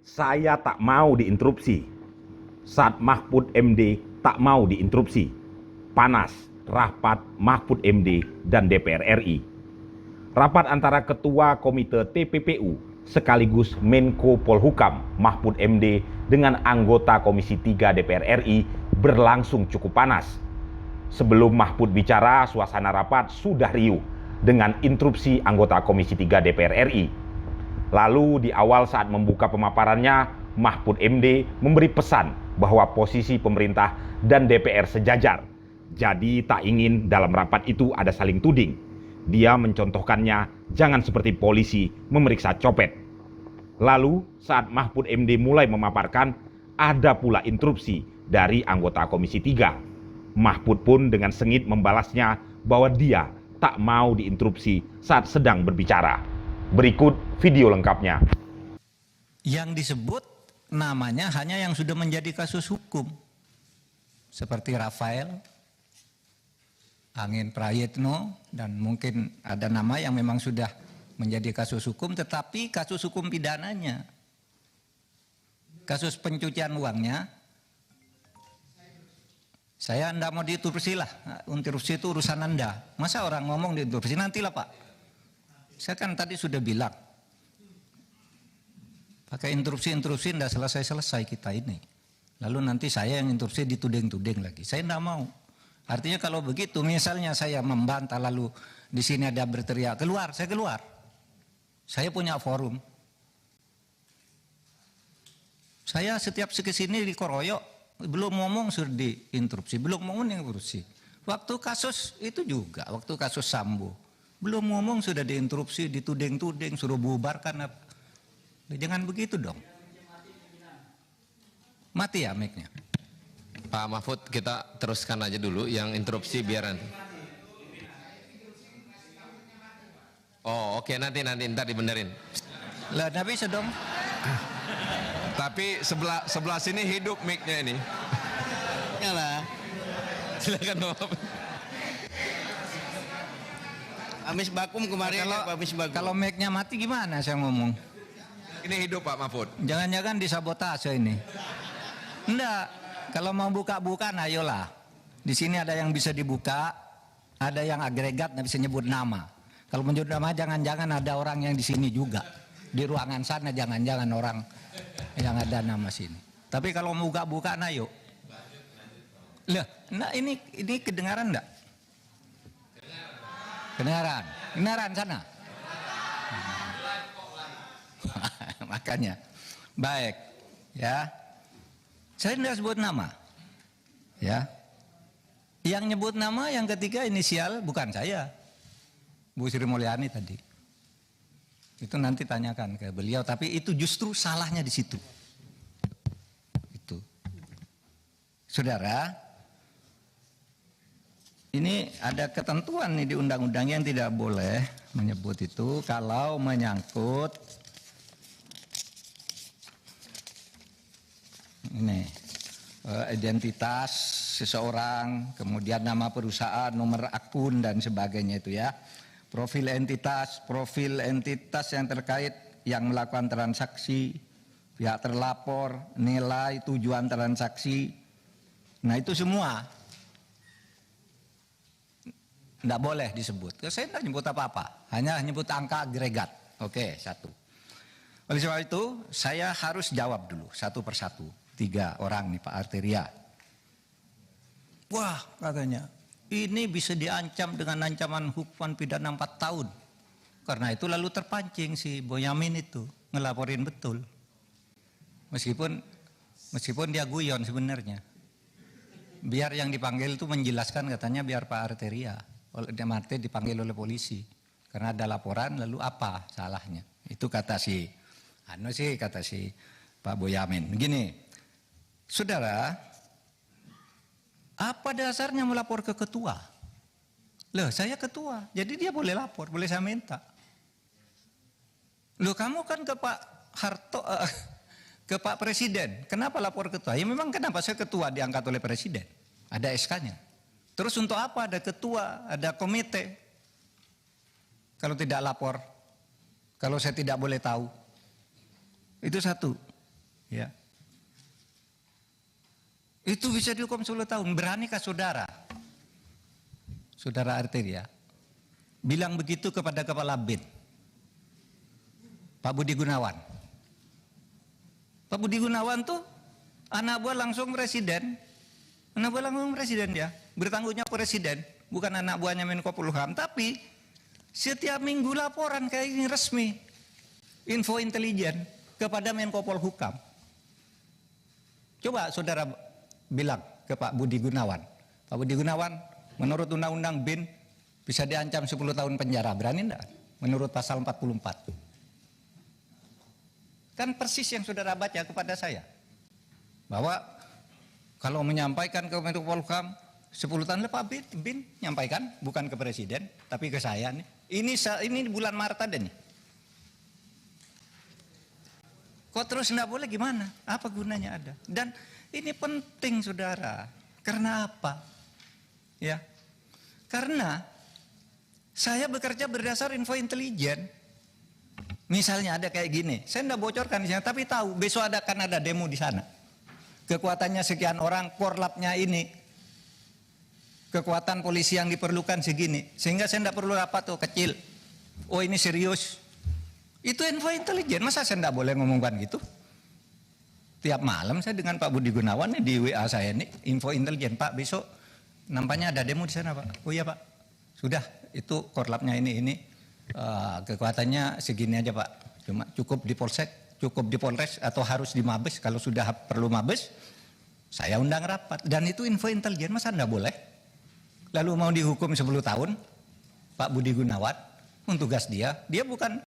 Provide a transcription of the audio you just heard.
Saya tak mau diinterupsi. Saat Mahfud MD tak mau diinterupsi. Panas rapat Mahfud MD dan DPR RI. Rapat antara Ketua Komite TPPU sekaligus Menko Polhukam Mahfud MD dengan anggota Komisi 3 DPR RI berlangsung cukup panas. Sebelum Mahfud bicara, suasana rapat sudah riuh dengan interupsi anggota Komisi 3 DPR RI. Lalu di awal saat membuka pemaparannya, Mahfud MD memberi pesan bahwa posisi pemerintah dan DPR sejajar. Jadi tak ingin dalam rapat itu ada saling tuding. Dia mencontohkannya jangan seperti polisi memeriksa copet. Lalu saat Mahfud MD mulai memaparkan, ada pula interupsi dari anggota Komisi 3. Mahfud pun dengan sengit membalasnya bahwa dia tak mau diinterupsi saat sedang berbicara. Berikut video lengkapnya. Yang disebut namanya hanya yang sudah menjadi kasus hukum. Seperti Rafael, Angin Prayitno, dan mungkin ada nama yang memang sudah menjadi kasus hukum, tetapi kasus hukum pidananya, kasus pencucian uangnya, saya Anda mau diinterupsi lah, interupsi itu urusan Anda. Masa orang ngomong diinterupsi, nantilah Pak. Saya kan tadi sudah bilang, pakai interupsi tidak selesai-selesai kita ini. Lalu nanti saya yang interupsi dituding-tuding lagi, saya tidak mau. Artinya kalau begitu, misalnya saya membantah lalu di sini ada berteriak, keluar, saya keluar. Saya punya forum. Saya setiap kesini dikoroyok, belum ngomong sudah diinterupsi, belum ngomong diinterupsi. Waktu kasus itu juga, waktu kasus Sambo, belum ngomong sudah diinterupsi, dituding-tuding, suruh bubarkan. Jangan begitu dong. Mati ya mic-nya. Pak Mahfud, kita teruskan aja dulu yang interupsi biar nanti. Oh oke, nanti ntar dibenerin. Lah tidak bisa dong. Tapi sebelah sini hidup mic-nya ini. Lah. Silakan Pak Mahfud. Amis Bakum kemarin Kalau mic-nya mati gimana saya ngomong? Ini hidup Pak Mahfud. Jangan-jangan disabotase ini. Enggak, kalau mau buka-bukaan ayolah. Di sini ada yang bisa dibuka, ada yang agregat nggak bisa nyebut nama. Kalau menyebut nama jangan-jangan ada orang yang di sini juga. Di ruangan sana jangan-jangan orang yang ada nama sini. Tapi kalau mau buka-bukaan ayo. Lah, nah ini kedengaran enggak? Kedengaran sana. Makanya, baik, ya. Saya tidak sebut nama, ya. Yang nyebut nama yang ketiga inisial bukan saya, Bu Sri Mulyani tadi. Itu nanti tanyakan ke beliau. Tapi itu justru salahnya di situ. Itu, saudara. Ini ada ketentuan nih di undang-undang yang tidak boleh menyebut itu kalau menyangkut ini identitas seseorang, kemudian nama perusahaan, nomor akun dan sebagainya itu ya. Profil entitas yang terkait yang melakukan transaksi, pihak terlapor, nilai, tujuan transaksi. Nah itu semua tidak boleh disebut. Saya tidak nyebut apa-apa, hanya nyebut angka agregat. Oke, satu. Oleh sebab itu, saya harus jawab dulu satu persatu. 3 orang nih Pak Arteria. Wah katanya, ini bisa diancam dengan ancaman hukuman pidana 4 tahun. Karena itu lalu terpancing si Boyamin itu, ngelaporin betul. Meskipun dia guyon sebenarnya. Biar yang dipanggil itu menjelaskan katanya biar Pak Arteria. Oleh Marte dipanggil oleh polisi karena ada laporan, lalu apa salahnya? Itu kata si Pak Boyamin. Begini, saudara, apa dasarnya melapor ke ketua? Loh, saya ketua, jadi dia boleh lapor, boleh saya minta. Loh, kamu kan ke Pak Harto, ke Pak Presiden, kenapa lapor ketua? Ya memang kenapa saya ketua diangkat oleh Presiden, ada SK-nya. Terus untuk apa ada ketua, ada komite? Kalau tidak lapor, kalau saya tidak boleh tahu. Itu satu. Ya. Itu bisa dihukum 10 tahun. Beranikah saudara? Saudara Arteria bilang begitu kepada Kepala BIN, Pak Budi Gunawan. Pak Budi Gunawan tuh anak buah langsung presiden. Anak buah langsung presiden ya. Bertanggungnya presiden, bukan anak buahnya Menko Polhukam. Tapi setiap minggu laporan kayak ini resmi. Info intelijen kepada Menko Polhukam. Coba saudara bilang ke Pak Budi Gunawan. Pak Budi Gunawan, menurut Undang-Undang BIN bisa diancam 10 tahun penjara. Berani enggak? Menurut pasal 44. Kan persis yang saudara baca kepada saya. Bahwa kalau menyampaikan ke Menko Polhukam 10 tahun Pak BIN nyampaikan bukan ke presiden tapi ke saya nih. Ini bulan Maret ada nih. Kok terus enggak boleh gimana? Apa gunanya ada? Dan ini penting saudara. Karena apa? Ya. Karena saya bekerja berdasar info intelijen. Misalnya ada kayak gini, saya enggak bocorkan di sana, tapi tahu besok akan ada demo di sana. Kekuatannya sekian orang, korlapnya ini, kekuatan polisi yang diperlukan segini, sehingga saya enggak perlu rapat tuh kecil. Oh ini serius. Itu info intelijen, masa saya enggak boleh ngomongkan gitu? Tiap malam saya dengan Pak Budi Gunawan nih di WA saya nih, info intelijen, Pak besok nampaknya ada demo di sana Pak. Oh iya Pak, sudah itu korlapnya ini. Kekuatannya segini aja Pak, cuma cukup di Polsek, cukup di Polres atau harus di Mabes. Kalau sudah perlu Mabes, saya undang rapat. Dan itu info intelijen, masa enggak boleh? Lalu mau dihukum 10 tahun, Pak Budi Gunawan, untuk tugas dia bukan